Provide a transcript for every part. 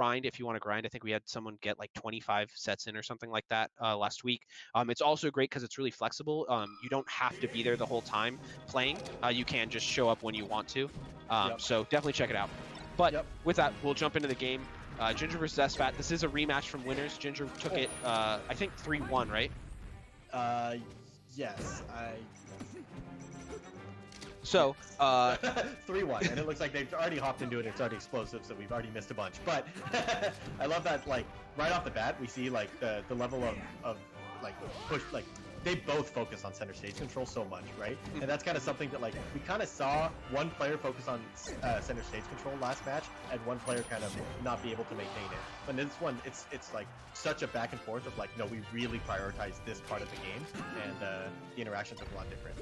grind if you want to grind. I think we had someone get like 25 sets in or something like that last week. It's also great because it's really flexible. You don't have to be there the whole time playing. You can just show up when you want to. So definitely check it out. But with that, we'll jump into the game. Ginger versus SFAT. This is a rematch from winners. Ginger took it, I think 3-1, right? Yes. So 3-1, and it looks like they've already hopped into it. It's already explosive, so we've already missed a bunch. But I love that, like, right off the bat, we see like the level of like push, like they both focus on center stage control so much, right? And that's kind of something that, like, we kind of saw one player focus on center stage control last match, and one player kind of not be able to maintain it. But in this one, it's like such a back and forth of like, no, we really prioritize this part of the game, and the interactions are a lot different.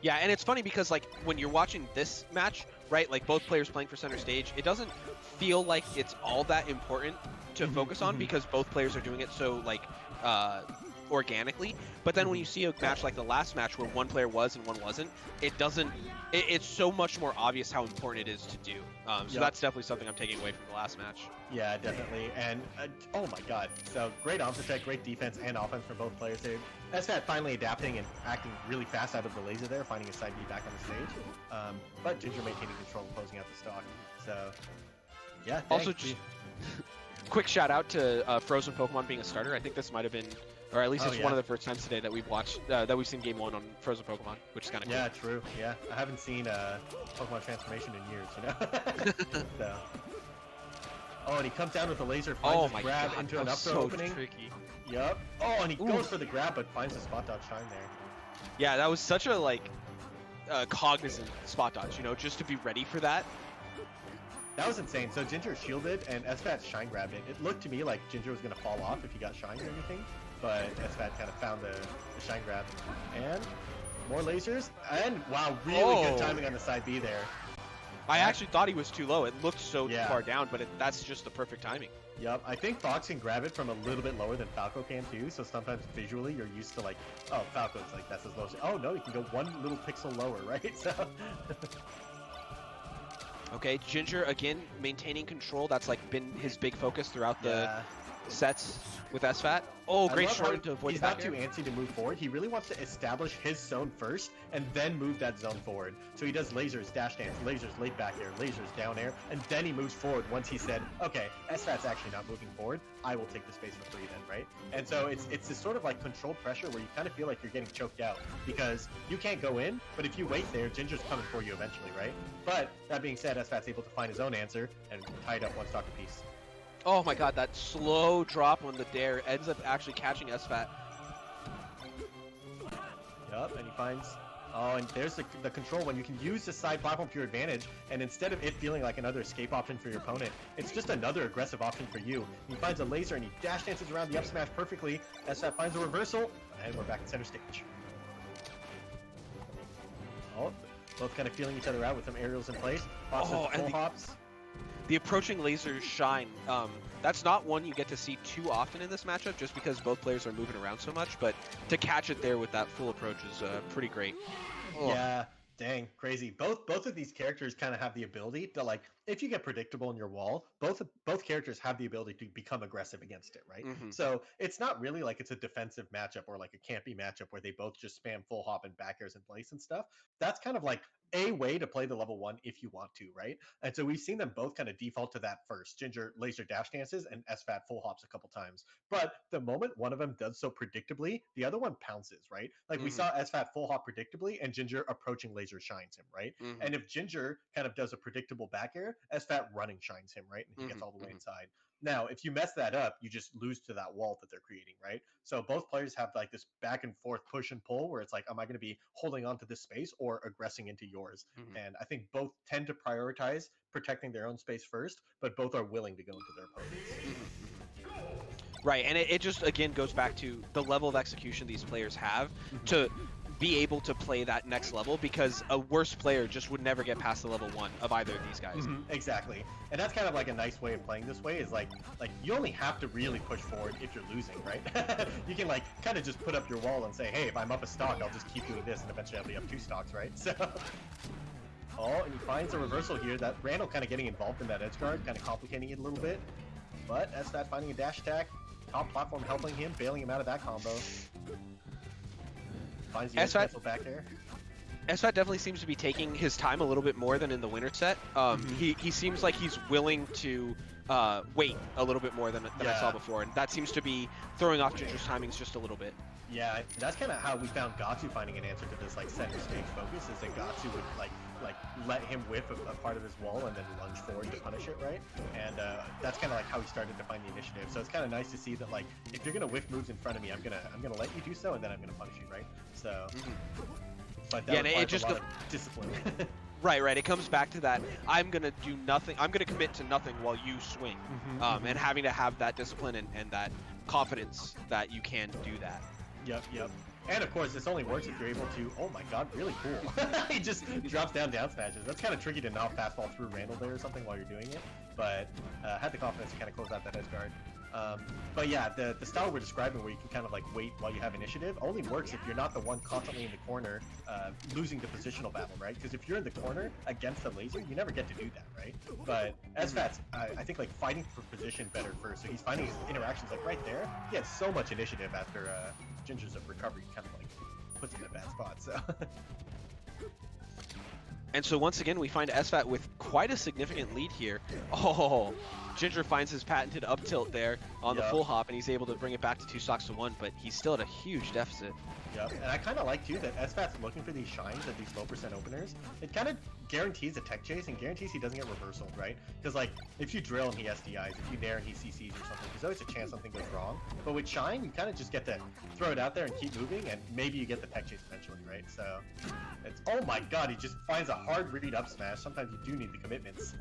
Yeah, and it's funny because, like, when you're watching this match, right, like both players playing for center stage, it doesn't feel like it's all that important to focus on because both players are doing it so, like, organically. But then when you see a match like the last match where one player was and one wasn't, it doesn't, it's so much more obvious how important it is to do. So that's definitely something I'm taking away from the last match. Yeah, definitely. And oh my god, so great on protect, great defense and offense from both players there. SFAT finally adapting and acting really fast out of the laser there, finding his side B back on the stage. But Ginger maintaining control and closing out the stock. So yeah, also just quick shout out to Frozen Pokemon being a starter. I think this might have been, or at least it's one of the first times today that we've watched, that we've seen Game 1 on Frozen Pokemon, which is kind of cool. Yeah, true. Yeah, I haven't seen Pokemon transformation in years, you know? So. Oh, and he comes down with the laser, finds his grab into an up throw opening. Tricky. Yep. Oh, and he goes for the grab, but finds the spot dodge shine there. Yeah, that was such a, like, cognizant spot dodge, you know, just to be ready for that. That was insane. So Ginger shielded, and SFAT shine grabbed it. It looked to me like Ginger was going to fall off if he got shine or anything, but SFAT kind of found the shine grab. And more lasers, and wow, really good timing on the side B there. I actually thought he was too low. It looked so far down, but that's just the perfect timing. Yep, I think Fox can grab it from a little bit lower than Falco can too, so sometimes visually you're used to like, oh, Falco's like, that's as low as, oh no, you can go one little pixel lower, right? So... Okay, Ginger again maintaining control. That's like been his big focus throughout the sets with SFAT. Oh, great short to avoid. He's not too antsy to move forward. He really wants to establish his zone first and then move that zone forward. So he does lasers, dash dance, lasers, late back air, lasers, down air, and then he moves forward once he said, okay, SFAT's actually not moving forward. I will take the space for free then, right? And so it's this sort of like controlled pressure where you kind of feel like you're getting choked out because you can't go in, but if you wait there, Ginger's coming for you eventually, right? But that being said, SFAT's able to find his own answer and tie it up one stock apiece. Oh my god, that slow drop on the dare ends up actually catching SFAT. Yup, and he finds... Oh, and there's the control when you can use the side platform to your advantage, and instead of it feeling like another escape option for your opponent, it's just another aggressive option for you. He finds a laser and he dash dances around the up smash perfectly. SFAT finds a reversal, and we're back in center stage. Oh, both kind of feeling each other out with some aerials in place. Full hops. The approaching laser shine, that's not one you get to see too often in this matchup just because both players are moving around so much, but to catch it there with that full approach is pretty great. Oh. Yeah, dang, crazy. Both of these characters kind of have the ability to, like, if you get predictable in your wall, both characters have the ability to become aggressive against it, right? So it's not really like it's a defensive matchup or like a campy matchup where they both just spam full hop and back airs in place and stuff. That's kind of like a way to play the level 1 if you want to, right? And so we've seen them both kind of default to that first. Ginger laser dash dances and SFAT full hops a couple times. But the moment one of them does so predictably, the other one pounces, right? Like we saw SFAT full hop predictably and Ginger approaching laser shines him, right? And if Ginger kind of does a predictable back air, SFAT running shines him, right? And he gets all the way inside. Now, if you mess that up, you just lose to that wall that they're creating, right? So both players have like this back and forth push and pull where it's like, am I going to be holding on to this space or aggressing into yours? And I think both tend to prioritize protecting their own space first, but both are willing to go into their opponents. Right, and it just, again, goes back to the level of execution these players have to be able to play that next level, because a worse player just would never get past the level 1 of either of these guys. Exactly. And that's kind of like a nice way of playing this way is like you only have to really push forward if you're losing, right? You can like kind of just put up your wall and say, hey, if I'm up a stock, I'll just keep doing this and eventually I'll be up 2 stocks, right? So oh, and he finds a reversal here. That Randall kind of getting involved in that edge guard, kind of complicating it a little bit. But SFAT finding a dash attack, top platform helping him, bailing him out of that combo. Finds the cancel back air. SFAT definitely seems to be taking his time a little bit more than in the winter set. He seems like he's willing to wait a little bit more than I saw before, and that seems to be throwing off Ginger's timings just a little bit. Yeah, that's kind of how we found Gatsu finding an answer to this like center stage focus, is that Gatsu would like let him whiff a part of his wall and then lunge forward to punish it, right? And that's kind of like how he started to find the initiative. So it's kind of nice to see that like if you're gonna whiff moves in front of me, I'm gonna let you do so, and then I'm gonna punish you, right? So, but that requires a lot of discipline. Right. It comes back to that. I'm gonna do nothing. I'm gonna commit to nothing while you swing, and having to have that discipline and that confidence that you can do that. Yep. And of course, this only works if you're able to. Oh my god, really cool. He just drops down smashes. That's kind of tricky to not fastball through Randall there or something while you're doing it. But had the confidence to kind of close out that edge guard. But yeah, the style we're describing, where you can kind of like wait while you have initiative, only works if you're not the one constantly in the corner losing the positional battle, right? Because if you're in the corner against the laser, you never get to do that, right? But SFAT's, I think, like fighting for position better first, so he's finding his interactions like right there. He had so much initiative after Ginger's recovery kind of like puts him in a bad spot. So. And so once again, we find SFAT with quite a significant lead here. Oh, Ginger finds his patented up tilt there on the full hop, and he's able to bring it back to 2 stocks to 1, but he's still at a huge deficit. Yep, and I kind of like too that SFAT's looking for these shines at these low percent openers. It kind of guarantees a tech chase and guarantees he doesn't get reversaled, right? Because like if you drill and he SDIs, if you nair and he CCs or something, there's always a chance something goes wrong. But with shine, you kind of just get to throw it out there and keep moving, and maybe you get the tech chase eventually, right? So it's, oh my god, he just finds a hard read up smash. Sometimes you do need the commitments.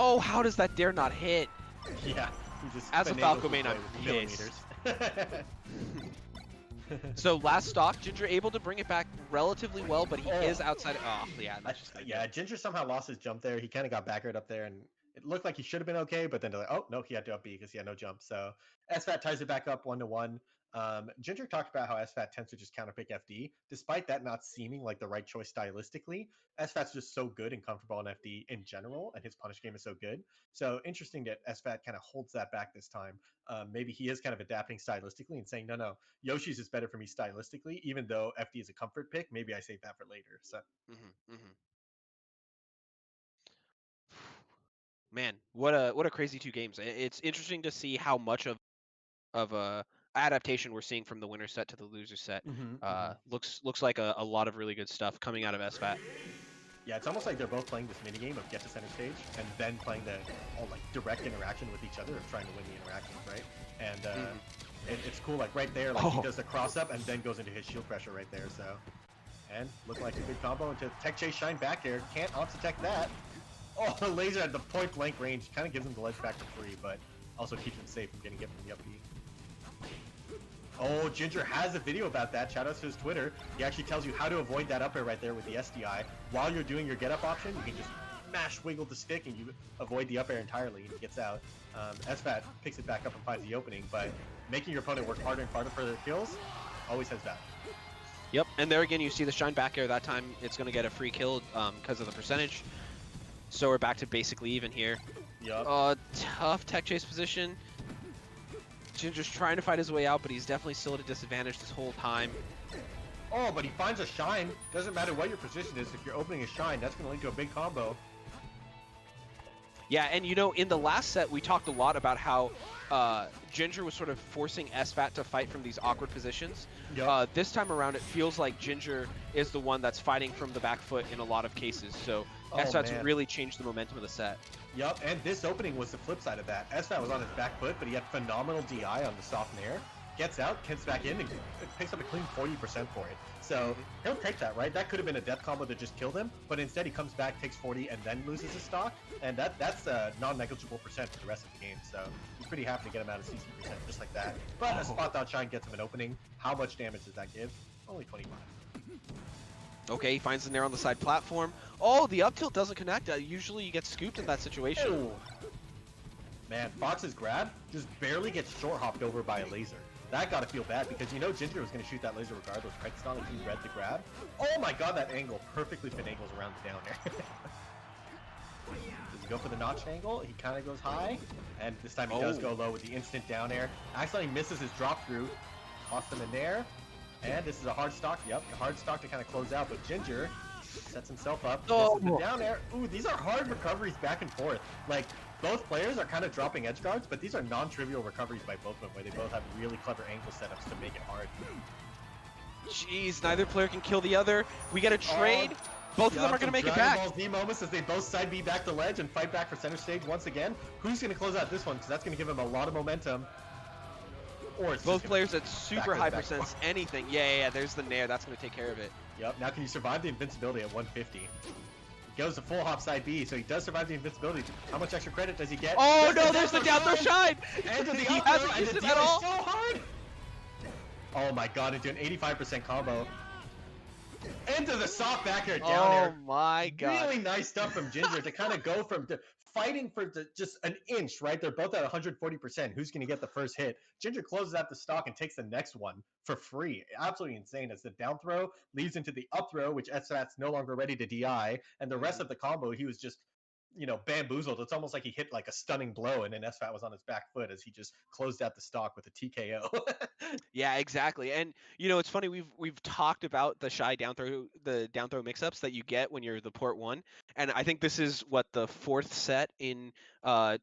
Oh, how does that dare not hit? Yeah, he just as a Falco main, I'm pissed. So last stock, Ginger able to bring it back relatively well, but he is outside. Oh, yeah. Ginger somehow lost his jump there. He kind of got back right up there, and it looked like he should have been okay, but then they're like, oh, no, he had to up B because he had no jump. So SFAT ties it back up 1-1. Ginger talked about how SFAT tends to just counterpick FD. Despite that not seeming like the right choice stylistically, SFAT's just so good and comfortable on FD in general, and his punish game is so good. So interesting that SFAT kind of holds that back this time. Maybe he is kind of adapting stylistically and saying, no, Yoshi's is better for me stylistically, even though FD is a comfort pick. Maybe I save that for later. So. Man, what a crazy 2 games. It's interesting to see how much of a adaptation we're seeing from the winner set to the loser set. Looks like a lot of really good stuff coming out of SFAT. Yeah, it's almost like they're both playing this minigame of get to center stage and then playing the like direct interaction with each other of trying to win the interactions, right? And it's cool, like right there, like he does the cross up and then goes into his shield pressure right there. So, and looked like a good combo into tech chase shine back air. Can't off-tech that. Oh, the laser at the point blank range kind of gives him the ledge back for free, but also keeps him safe from getting hit from the up B. Oh, Ginger has a video about that. Shout out to his Twitter. He actually tells you how to avoid that up air right there with the SDI. While you're doing your get up option, you can just mash wiggle the stick and you avoid the up air entirely and he gets out. SFAT picks it back up and finds the opening, but making your opponent work harder and harder for their kills always has value. Yep, and there again you see the shine back air. That time it's going to get a free kill because of the percentage. So we're back to basically even here. Yep. Tough tech chase position. Ginger's trying to fight his way out, but he's definitely still at a disadvantage this whole time. Oh, but he finds a shine. Doesn't matter what your position is. If you're opening a shine, that's going to lead to a big combo. Yeah, and you know, in the last set, we talked a lot about how Ginger was sort of forcing SFAT to fight from these awkward positions. Yep. This time around, it feels like Ginger is the one that's fighting from the back foot in a lot of cases. So SFAT's really changed the momentum of the set. Yep, and this opening was the flip side of that. SFAT was on his back foot, but he had phenomenal DI on the soft nair. Gets out, gets back in, and picks up a clean 40% for it. So he'll take that, right? That could have been a death combo that just killed him, but instead he comes back, takes 40, and then loses his stock. And that's a non-negligible percent for the rest of the game. So he's pretty happy to get him out of CC% just like that. But a spot dot shine gets him an opening. How much damage does that give? Only 25. Okay, he finds the nair on the side platform. Oh, the up tilt doesn't connect. Usually you get scooped in that situation. Oh. Man, Fox's grab just barely gets short hopped over by a laser. That gotta feel bad because you know Ginger was gonna shoot that laser regardless, right? It's not like he read the grab. Oh my god, that angle perfectly finagles around the down air. Go for the notch angle. He kind of goes high, and this time he does go low with the instant down air. Accidentally misses his drop through. Toss him in there. And this is a hard stock. Yep, a hard stock to kind of close out. But Ginger sets himself up. This is the down air. Ooh, these are hard recoveries back and forth. Like, both players are kind of dropping edge guards, but these are non-trivial recoveries by both of them, where they both have really clever angle setups to make it hard. Jeez, neither player can kill the other. We get a trade. Both of them are going to make it back. Ball Z moments as they both side B back to ledge and fight back for center stage once again. Who's going to close out this one? Because that's going to give him a lot of momentum. Or it's both players at super high percents. Anything. Yeah. There's the nair. That's going to take care of it. Yep. Now can you survive the invincibility at 150? He goes to full hop side B, so he does survive the invincibility. How much extra credit does he get? Oh no! There's the down throw shine. And the he hasn't used it at all. So hard. Oh my god! Into an 85% combo. Into the soft back air down air. Oh my god. Really nice stuff from Ginger to kind of go from fighting for just an inch, right? They're both at 140%. Who's going to get the first hit? Ginger closes out the stock and takes the next one for free. Absolutely insane as the down throw leads into the up throw, which SFAT's no longer ready to DI. And the rest of the combo, he was just, bamboozled. It's almost like he hit like a stunning blow and then SFAT was on his back foot as he just closed out the stock with a TKO. Yeah, exactly. And it's funny, we've talked about the shy down throw mix-ups that you get when you're the port 1, and I think this is the 4th set in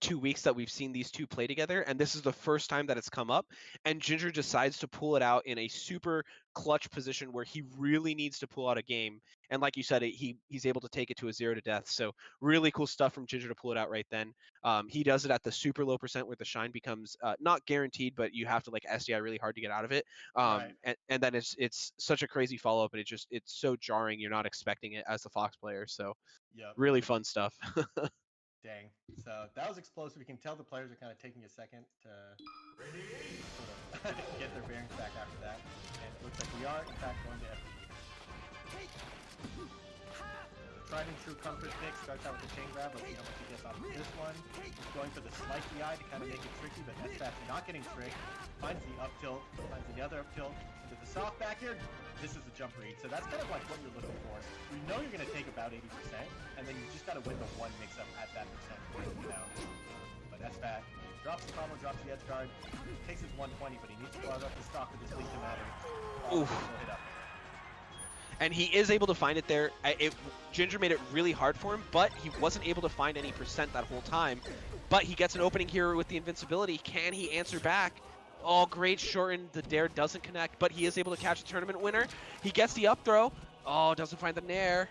2 weeks that we've seen these two play together, and this is the first time that it's come up, and Ginger decides to pull it out in a super clutch position where he really needs to pull out a game, and like you said, he's able to take it to a 0 to death. So really cool stuff from Ginger to pull it out right then. He does it at the super low percent where the shine becomes not guaranteed, but you have to SDI really hard to get out of it. Right. And then it's such a crazy follow up, and it's so jarring. You're not expecting it as the Fox player. So really fun stuff. Dang. So that was explosive. You can tell the players are kind of taking a second to sort of get their bearings back after that. And it looks like we are, in fact, going to FD. Tried and true comfort pick. Starts out with the chain grab. Let's see how much he gets off of this one. Going for the slice DI to kind of make it tricky, but SFAT's not getting tricked. Finds the up tilt, finds the other up tilt. Into the soft back here. This is the jump read. So that's kind of like what you're looking for. You know you're going to take about 80%, and then you just got to win the one mix-up at that percent. But SFAT drops the combo, drops the edge guard, takes his 120, but he needs to blow up the stock for this lead to matter. Oof. Hit up. And he is able to find it there. Ginger made it really hard for him, but he wasn't able to find any percent that whole time. But he gets an opening here with the invincibility. Can he answer back? Oh, great shorten. The dare doesn't connect, but he is able to catch the tournament winner. He gets the up throw. Oh, doesn't find the nair.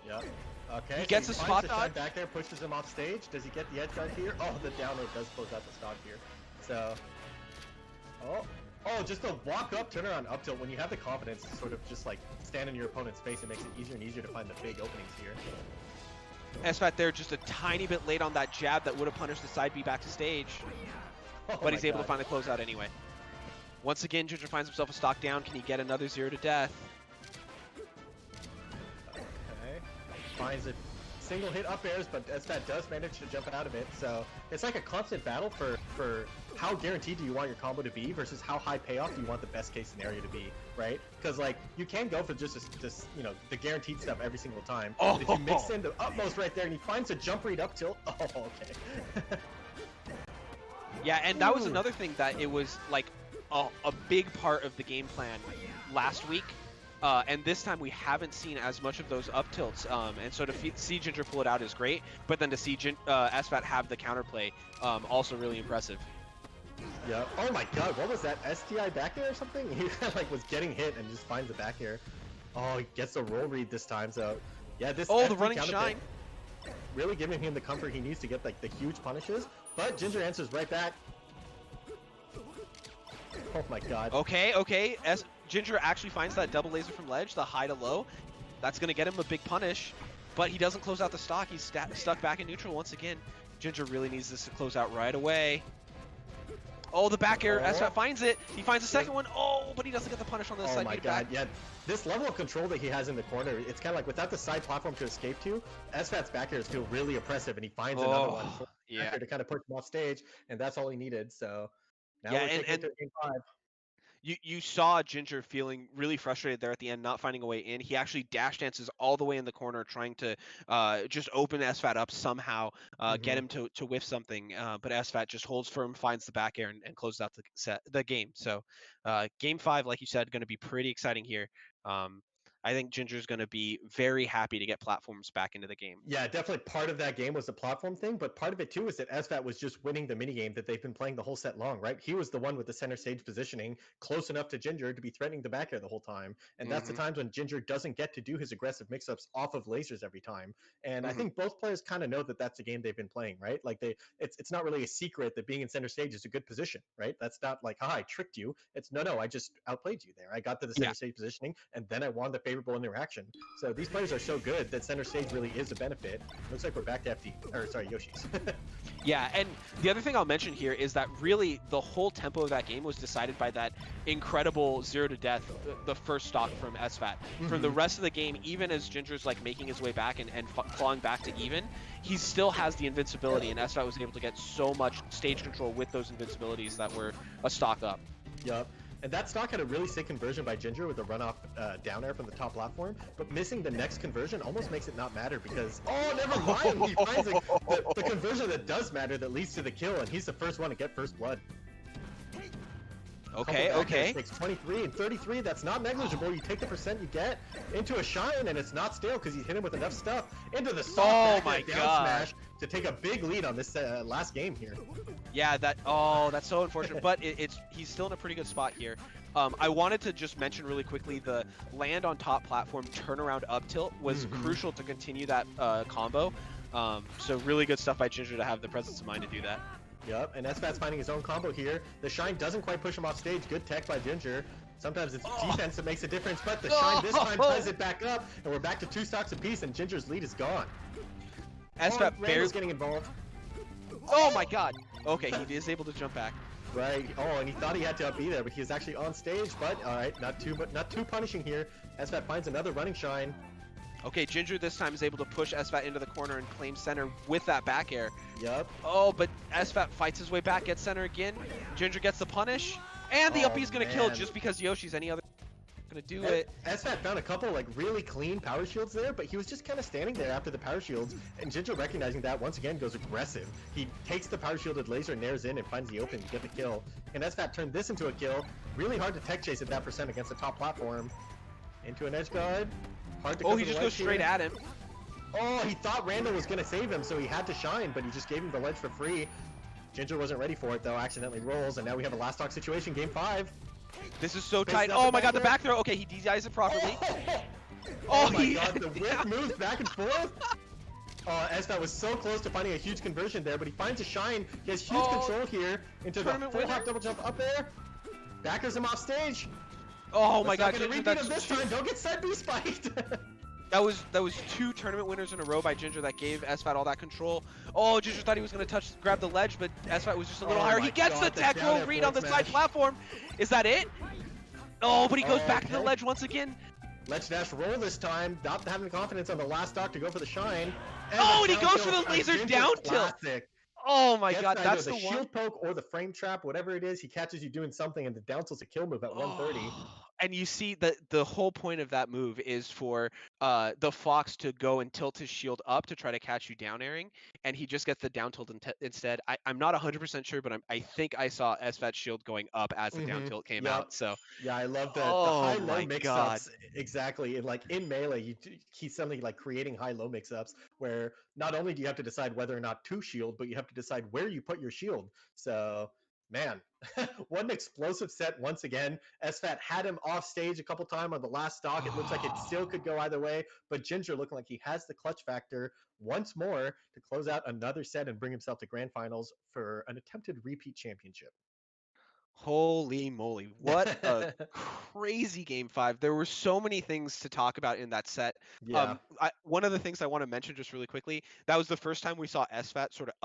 Yep. Okay. He gets a spot dodge back there, pushes him off stage. Does he get the edge guard here? Oh, the down air does close out the stock here. So, Oh, just a walk up, turn around up tilt. When you have the confidence to sort of just stand in your opponent's face, it makes it easier and easier to find the big openings here. SFAT there just a tiny bit late on that jab that would have punished the side B back to stage. But he's able to find the closeout anyway. Once again, Ginger finds himself a stock down. Can he get another 0 to death? Okay. Finds it. Single hit up airs, but SFAT does manage to jump out of it. So it's like a constant battle for how guaranteed do you want your combo to be versus how high payoff do you want the best case scenario to be, right? Because you can go for just this, the guaranteed stuff every single time. Oh. But if you mix in the utmost right there and he finds a jump read up tilt, oh, okay. Yeah, and that was another thing that it was a big part of the game plan last week. And this time we haven't seen as much of those up tilts, and so to see Ginger pull it out is great, but then to see SFAT have the counterplay, also really impressive. Yeah. Oh my god, what was that? STI back air or something? He was getting hit and just finds the back air. Oh, he gets a roll read this time, so yeah, this the running shine. Really giving him the comfort he needs to get the huge punishes, but Ginger answers right back. Oh my god. Okay. Ginger actually finds that double laser from ledge, the high to low. That's going to get him a big punish, but he doesn't close out the stock. He's stuck back in neutral once again. Ginger really needs this to close out right away. Oh, the back air. SFAT finds it. He finds the second one. Oh, but he doesn't get the punish on the side. Oh my god, yeah. This level of control that he has in the corner, it's kind of like without the side platform to escape to, SFAT's back airs feel really oppressive, and he finds another one to kind of push him off stage, and that's all he needed. So now we're taking it to game 5. you saw Ginger feeling really frustrated there at the end, not finding a way in. He actually dash dances all the way in the corner, trying to just open SFAT up somehow, get him to whiff something. But SFAT just holds firm, finds the back air, and closes out the game. So game 5, like you said, going to be pretty exciting here. I think Ginger's going to be very happy to get platforms back into the game. Yeah, definitely part of that game was the platform thing, but part of it too is that SFAT was just winning the minigame that they've been playing the whole set long, right? He was the one with the center stage positioning close enough to Ginger to be threatening the back air the whole time. And that's the times when Ginger doesn't get to do his aggressive mix-ups off of lasers every time. And I think both players kind of know that that's the game they've been playing, right? Like it's not really a secret that being in center stage is a good position, right? That's not like, I tricked you. It's no, I just outplayed you there. I got to the center stage positioning and then I won the favorable interaction. So these players are so good that center stage really is a benefit. Looks like we're back to Yoshi's. Yeah, and the other thing I'll mention here is that really the whole tempo of that game was decided by that incredible 0 to death, the first stock from SFAT. For the rest of the game, even as Ginger's like making his way back and clawing back to even, he still has the invincibility, and SFAT was able to get so much stage control with those invincibilities that were a stock up. Yep. And that stock had a really sick conversion by Ginger with a runoff down air from the top platform, but missing the next conversion almost makes it not matter because, never mind, he finds the conversion that does matter that leads to the kill, and he's the first one to get first blood. Okay. Takes 23 and 33. That's not negligible. You take the percent you get into a shine, and it's not stale because you hit him with enough stuff into the soft down smash to take a big lead on this last game here. Yeah, that's so unfortunate, but he's still in a pretty good spot here. I wanted to just mention really quickly the land on top platform turnaround up tilt was crucial to continue that combo. So really good stuff by Ginger to have the presence of mind to do that. Yep, and SFAT's finding his own combo here. The shine doesn't quite push him off stage. Good tech by Ginger. Sometimes it's defense that makes a difference, but the shine this time ties it back up, and we're back to 2 stocks apiece, and Ginger's lead is gone. SFAT Randall's getting involved. Oh my god! Okay, he is able to jump back. Right. And he thought he had to be there, but he was actually on stage. But all right, not too punishing here. SFAT finds another running shine. Okay, Ginger this time is able to push SFAT into the corner and claim center with that back air. Yep. Oh, but SFAT fights his way back, gets center again. Ginger gets the punish, and the up B is gonna kill just because Yoshi's any other gonna do it. SFAT found a couple like really clean power shields there, but he was just kind of standing there after the power shields, and Ginger recognizing that once again goes aggressive. He takes the power shielded laser, nares in, and finds the open to get the kill. And SFAT turned this into a kill. Really hard to tech chase at that percent against the top platform. Into an edge guard. He just goes straight at him. He thought Randall was going to save him, so he had to shine, but he just gave him the ledge for free. Ginger wasn't ready for it, though, accidentally rolls, and now we have a last stock situation, game 5. This is so tight. Oh my god, the back throw. Okay, he DIs it properly. Oh my god, the whip moves back and forth. SFAT was so close to finding a huge conversion there, but he finds a shine. He has huge control here into the full hop double jump up there. Backers him off stage. Oh my god, Ginger, that's this time. Don't get side B spiked. That was 2 tournament winners in a row by Ginger that gave SFAT all that control. Oh, Ginger thought he was going to grab the ledge, but SFAT was just a little higher. He gets the tech roll read on the side platform. Is that it? Oh, but he goes back to the ledge once again. Ledge dash roll this time. Not having confidence on the last stock to go for the shine. And he goes for the laser down tilt. Oh my god, that's the shield poke or the frame trap, whatever it is. He catches you doing something, and the down tilt's a kill move at 130. And you see that the whole point of that move is for the Fox to go and tilt his shield up to try to catch you down airing, and he just gets the down tilt instead. I'm not 100% sure, but I think I saw SFAT's shield going up as the down tilt came out. So yeah, I love the high-low mix-ups. Exactly, and like in Melee, he's suddenly like creating high-low mix-ups where not only do you have to decide whether or not to shield, but you have to decide where you put your shield. So man, what an explosive set once again. SFAT had him off stage a couple times on the last stock. It looks like it still could go either way, but Ginger looking like he has the clutch factor once more to close out another set and bring himself to grand finals for an attempted repeat championship. Holy moly, what a crazy game 5. There were so many things to talk about in that set. Yeah. One of the things I want to mention just really quickly, that was the first time we saw SFAT sort of